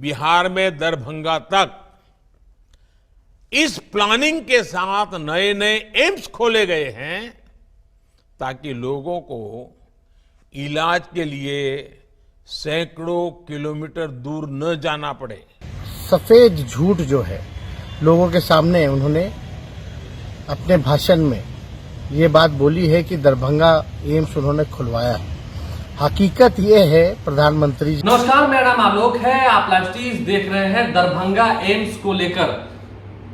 बिहार में दरभंगा तक इस प्लानिंग के साथ नए नए एम्स खोले गए हैं ताकि लोगों को इलाज के लिए सैकड़ों किलोमीटर दूर न जाना पड़े। सफेद झूठ जो है लोगों के सामने उन्होंने अपने भाषण में ये बात बोली है कि दरभंगा एम्स उन्होंने खुलवाया है। हकीकत ये है प्रधानमंत्री जी। नमस्कार, मेरा नाम आलोक है। आप लाइव टीवी देख रहे हैं। दरभंगा एम्स को लेकर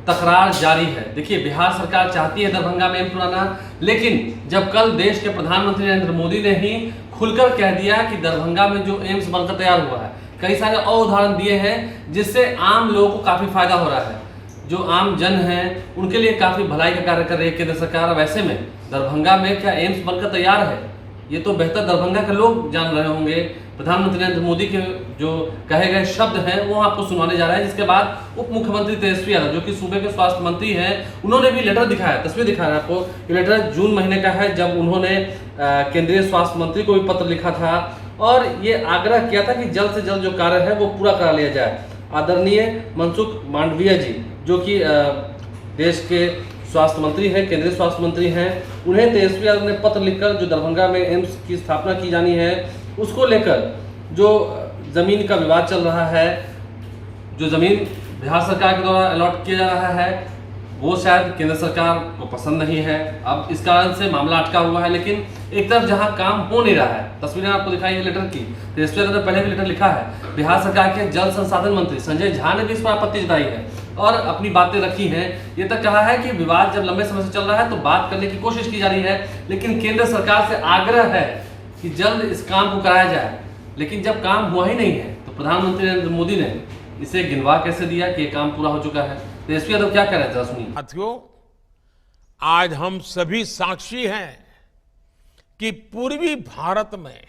तकरार जारी है। देखिए, बिहार सरकार चाहती है दरभंगा में एम्स बनाना, लेकिन जब कल देश के प्रधानमंत्री नरेंद्र मोदी ने ही खुलकर कह दिया कि दरभंगा में जो एम्स बनकर तैयार हुआ है, कई सारे और उदाहरण दिए हैं जिससे आम लोगों को काफी फायदा हो रहा है। जो आम जन हैं उनके लिए काफी भलाई का कार्य कर रही है केंद्र सरकार। वैसे में दरभंगा में क्या एम्स बनकर तैयार है, ये तो बेहतर दरभंगा के लोग जान रहे होंगे। प्रधानमंत्री नरेंद्र मोदी के जो कहे गए शब्द हैं वो आपको सुनाने जा रहा है, जिसके बाद उप मुख्यमंत्री तेजस्वी यादव जो कि सूबे के स्वास्थ्य मंत्री हैं, उन्होंने भी लेटर दिखाया। तस्वीर दिखा रहा है आपको। ये लेटर जून महीने का है, जब उन्होंने केंद्रीय स्वास्थ्य मंत्री को भी पत्र लिखा था और ये आग्रह किया था कि जल्द से जल्द जो कार्य है वो पूरा करा लिया जाए। आदरणीय मनसुख मांडविया जी, जो कि देश के स्वास्थ्य मंत्री हैं, केंद्रीय स्वास्थ्य मंत्री हैं, उन्हें तेजस्वी यादव ने पत्र लिखकर जो दरभंगा में एम्स की स्थापना की जानी है उसको लेकर जो जमीन का विवाद चल रहा है, जो जमीन बिहार सरकार के द्वारा अलॉट किया जा रहा है वो शायद केंद्र सरकार को पसंद नहीं है। अब इस कारण से मामला अटका हुआ है, लेकिन एक तरफ जहां काम हो नहीं रहा है, तस्वीरें आपको दिखाई है लेटर की। तेजस्वी यादव ने पहले भी लेटर लिखा है। बिहार सरकार के जल संसाधन मंत्री संजय झा ने भी इस पर आपत्ति जताई है और अपनी बातें रखी हैं। ये तक कहा है कि विवाद जब लंबे समय से चल रहा है तो बात करने की कोशिश की जा रही है, लेकिन केंद्र सरकार से आग्रह है कि जल्द इस काम को कराया जाए। लेकिन जब काम हुआ ही नहीं है तो प्रधानमंत्री नरेंद्र मोदी ने इसे गिनवा कैसे दिया कि ये काम पूरा हो चुका है। तेजस्वी यादव क्या कह रहे हैं, जरा सुनिए। साथियों, आज हम सभी साक्षी हैं कि पूर्वी भारत में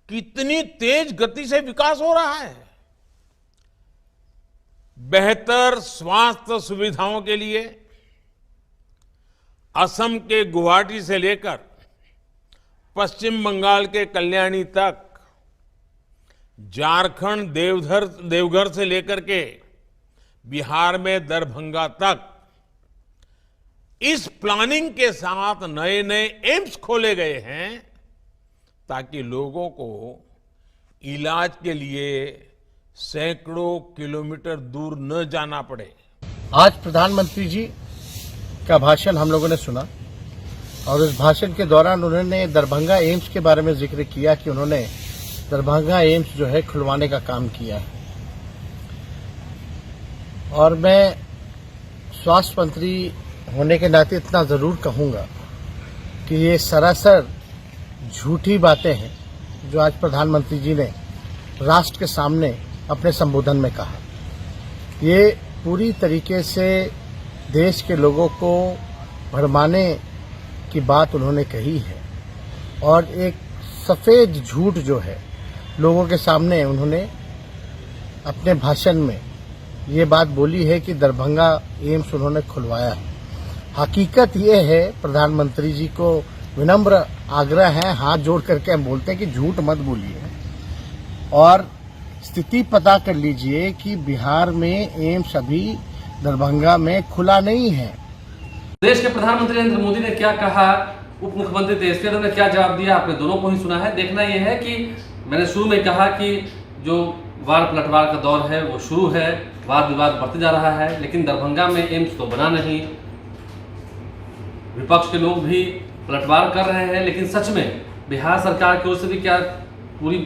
कितनी तेज गति से विकास हो रहा है। बेहतर स्वास्थ्य सुविधाओं के लिए असम के गुवाहाटी से लेकर पश्चिम बंगाल के कल्याणी तक, झारखंड देवघर से लेकर के बिहार में दरभंगा तक इस प्लानिंग के साथ नए नए एम्स खोले गए हैं ताकि लोगों को इलाज के लिए सैकड़ों किलोमीटर दूर न जाना पड़े। आज प्रधानमंत्री जी का भाषण हम लोगों ने सुना और उस भाषण के दौरान उन्होंने दरभंगा एम्स के बारे में जिक्र किया कि उन्होंने दरभंगा एम्स जो है खुलवाने का काम किया है। और मैं स्वास्थ्य मंत्री होने के नाते इतना जरूर कहूंगा कि ये सरासर झूठी बातें हैं जो आज प्रधानमंत्री जी ने राष्ट्र के सामने अपने संबोधन में कहा। ये पूरी तरीके से देश के लोगों को भरमाने की बात उन्होंने कही है और एक सफेद झूठ जो है लोगों के सामने उन्होंने अपने भाषण में ये बात बोली है कि दरभंगा एम्स उन्होंने खुलवाया है। हकीकत ये है, प्रधानमंत्री जी को विनम्र आग्रह है, हाथ जोड़ करके हम बोलते हैं कि झूठ मत बोलिए और स्थिति पता कर लीजिए कि बिहार में एम्स अभी दरभंगा में खुला नहीं है। देश के प्रधानमंत्री नरेंद्र मोदी ने क्या कहा, उप मुख्यमंत्री तेजस्वी यादव ने क्या जवाब दिया, आपने दोनों को ही सुना है। देखना यह है कि मैंने शुरू में कहा कि जो वार पलटवार का दौर है वो शुरू है, वाद विवाद बढ़ते जा रहा है, लेकिन दरभंगा में एम्स तो बना नहीं। विपक्ष के लोग भी पलटवार कर रहे हैं, लेकिन सच में बिहार सरकार की ओर से भी क्या पूरी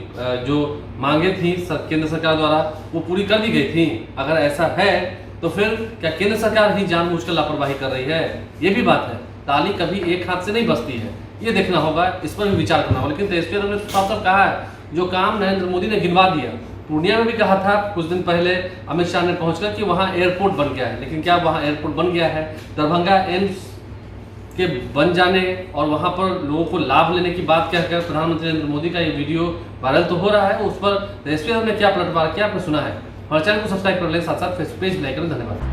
जो मांगे थी केंद्र सरकार द्वारा वो पूरी कर दी गई थी? अगर ऐसा है तो फिर क्या केंद्र सरकार ही जानबूझकर लापरवाही कर रही है? ये भी बात है। ताली कभी एक हाथ से नहीं बजती है, ये देखना होगा, इस पर भी विचार करना होगा। लेकिन तेजस्वी यादव ने साफ साफ कहा है, जो काम नरेंद्र मोदी ने गिनवा दिया। पूर्णिया में भी कहा था कुछ दिन पहले अमित शाह ने पहुंचकर कि वहां एयरपोर्ट बन गया है, लेकिन क्या वहां एयरपोर्ट बन गया है? दरभंगा एम्स के बन जाने और वहां पर लोगों को लाभ लेने की बात कहकर प्रधानमंत्री नरेंद्र मोदी का ये वीडियो वायरल तो हो रहा है, उस पर तेजस्वी यादव ने क्या पलटवार किया आपने सुना है। हमारे चैनल को सब्सक्राइब कर लें, साथ साथ फेसबुक पेज लाइक करें। धन्यवाद।